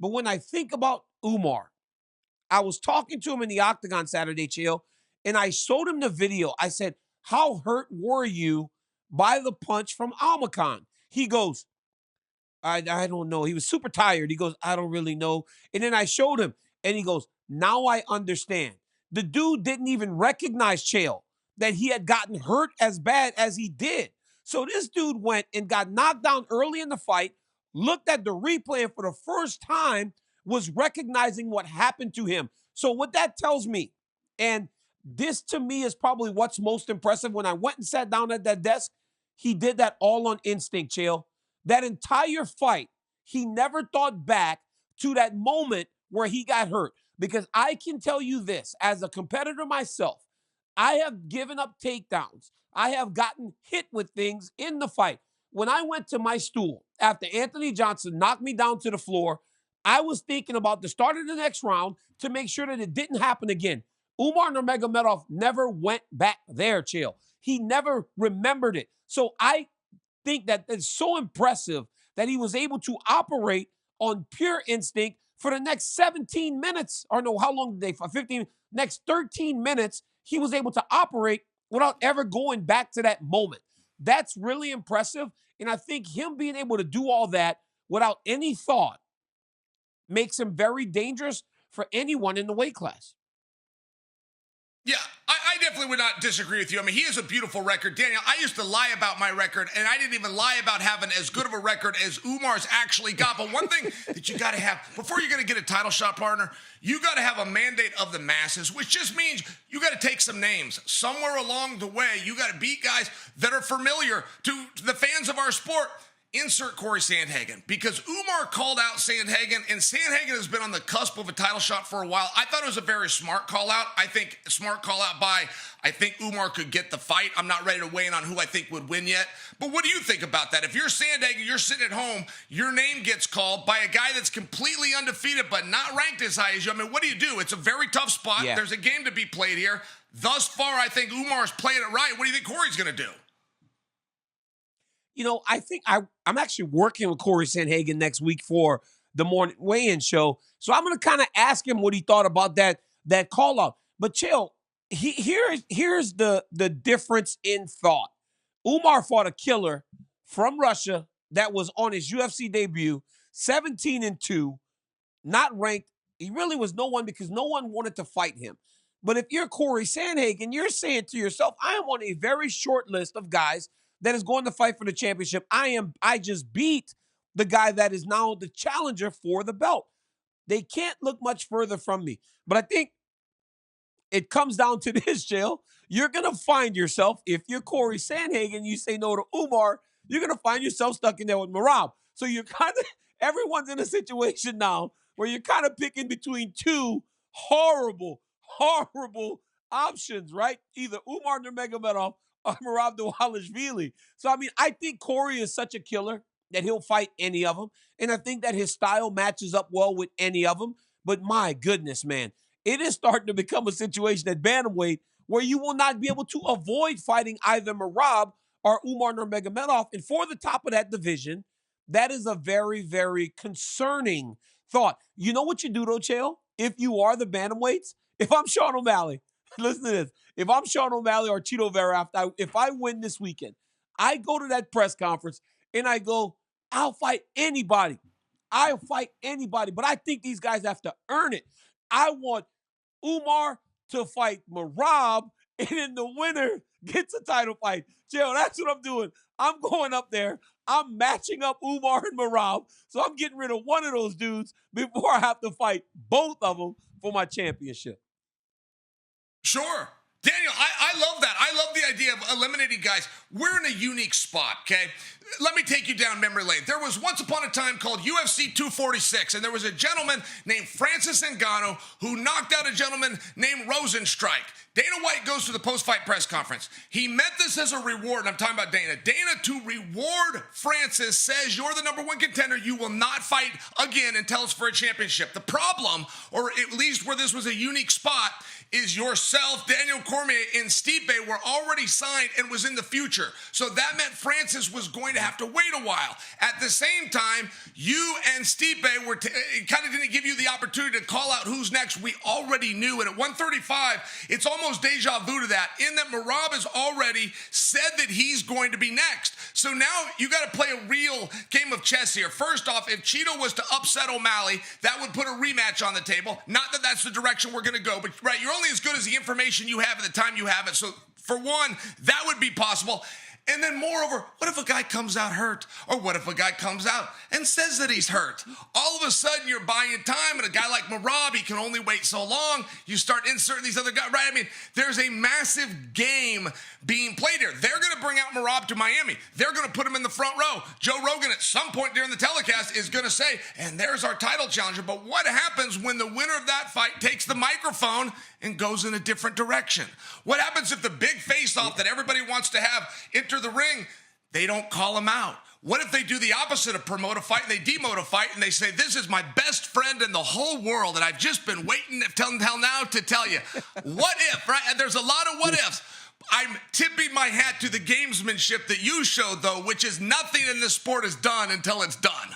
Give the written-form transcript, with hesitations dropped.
But when I think about Umar, I was talking to him in the Octagon Saturday, Chael, and I showed him the video. I said, how hurt were you by the punch from Almacan? He goes, I don't know. He was super tired. He goes, I don't really know. And then I showed him, and he goes, now I understand. The dude didn't even recognize Chael, that he had gotten hurt as bad as he did. So this dude went and got knocked down early in the fight, looked at the replay, and for the first time was recognizing what happened to him. So what that tells me, and this to me is probably what's most impressive, when I went and sat down at that desk, he did that all on instinct, Chael. That entire fight, he never thought back to that moment where he got hurt. Because I can tell you this, as a competitor myself, I have given up takedowns. I have gotten hit with things in the fight. When I went to my stool after Anthony Johnson knocked me down to the floor, I was thinking about the start of the next round to make sure that it didn't happen again. Umar Nurmagomedov never went back there, Chael. He never remembered it. So I think that it's so impressive that he was able to operate on pure instinct for the next 17 minutes, or no, how long did they fight? 15, next 13 minutes, he was able to operate without ever going back to that moment. That's really impressive. And I think him being able to do all that without any thought makes him very dangerous for anyone in the weight class. Yeah, I definitely would not disagree with you. I mean, he has a beautiful record. Daniel, I used to lie about my record, and I didn't even lie about having as good of a record as Umar's actually got. But one thing that you got to have, before you're going to get a title shot, partner, you got to have a mandate of the masses, which just means you got to take some names. Somewhere along the way, you got to beat guys that are familiar to the fans of our sport. Insert Cory Sandhagen, because Umar called out Sandhagen, and Sandhagen has been on the cusp of a title shot for a while. I thought it was a very smart call out. I think I think Umar could get the fight. I'm not ready to weigh in on who I think would win yet. But what do you think about that? If you're Sandhagen, you're sitting at home, your name gets called by a guy that's completely undefeated but not ranked as high as you. I mean, what do you do? It's a very tough spot. Yeah. There's a game to be played here. Thus far, I think Umar's playing it right. What do you think Cory's going to do? You know, I think I'm actually working with Cory Sandhagen next week for the morning weigh-in show. So I'm going to kind of ask him what he thought about that call out. But Chael, here's the difference in thought. Umar fought a killer from Russia that was on his UFC debut, 17-2, not ranked. He really was no one because no one wanted to fight him. But if you're Cory Sandhagen, you're saying to yourself, I am on a very short list of guys that is going to fight for the championship. I just beat the guy that is now the challenger for the belt. They can't look much further from me. But I think it comes down to this, Chael. You're going to find yourself, if you're Cory Sandhagen, you say no to Umar, you're going to find yourself stuck in there with Merab. So you're kind of, everyone's in a situation now where you're kind of picking between two horrible options, right? Either Umar Nurmagomedov Merab Dvalishvili. So, I mean, I think Cory is such a killer that he'll fight any of them. And I think that his style matches up well with any of them. But my goodness, man, it is starting to become a situation at bantamweight where you will not be able to avoid fighting either Merab or Umar Nurmagomedov. And for the top of that division, that is a very, very concerning thought. You know what you do, though, Chael? If you are the bantamweights, if I'm Sean O'Malley, listen to this. If I'm Sean O'Malley or Chito Vera, if I win this weekend, I go to that press conference and I go, I'll fight anybody. I'll fight anybody. But I think these guys have to earn it. I want Umar to fight Merab, and then the winner gets a title fight. Chael, that's what I'm doing. I'm going up there. I'm matching up Umar and Merab. So I'm getting rid of one of those dudes before I have to fight both of them for my championship. Sure. Daniel, I love that. I love the idea of eliminating guys. We're in a unique spot, okay? Let me take you down memory lane. There was once upon a time called UFC 246, and there was a gentleman named Francis Ngannou who knocked out a gentleman named Rosenstrike. Dana White goes to the post-fight press conference. He meant this as a reward, and I'm talking about Dana. Dana, to reward Francis, says you're the number one contender. You will not fight again until it's for a championship. The problem, or at least where this was a unique spot, is yourself, Daniel Cormier, and Stipe were already signed and was in the future. So that meant Francis was going to have to wait a while. At the same time, you and Stipe it kind of didn't give you the opportunity to call out who's next. We already knew. And at 135, it's almost deja vu to that, in that Merab has already said that he's going to be next. So now you got to play a real game of chess here. First off, if Cheeto was to upset O'Malley, that would put a rematch on the table. Not that that's the direction we're going to go, but right, you're only as good as the information you have at the time you have it. So for one, that would be possible. And then moreover, what if a guy comes out hurt? Or what if a guy comes out and says that he's hurt? All of a sudden, you're buying time, and a guy like Merab, he can only wait so long. You start inserting these other guys, right? I mean, there's a massive game being played here. They're going to bring out Merab to Miami. They're going to put him in the front row. Joe Rogan, at some point during the telecast, is going to say, and there's our title challenger. But what happens when the winner of that fight takes the microphone and goes in a different direction? What happens if the big face-off that everybody wants to have enter the ring, they don't call him out? What if they do the opposite of promote a fight and they demote a fight and they say, this is my best friend in the whole world and I've just been waiting until now to tell you? What if, right? There's a lot of what ifs. I'm tipping my hat to the gamesmanship that you showed, though, which is nothing in this sport is done until it's done.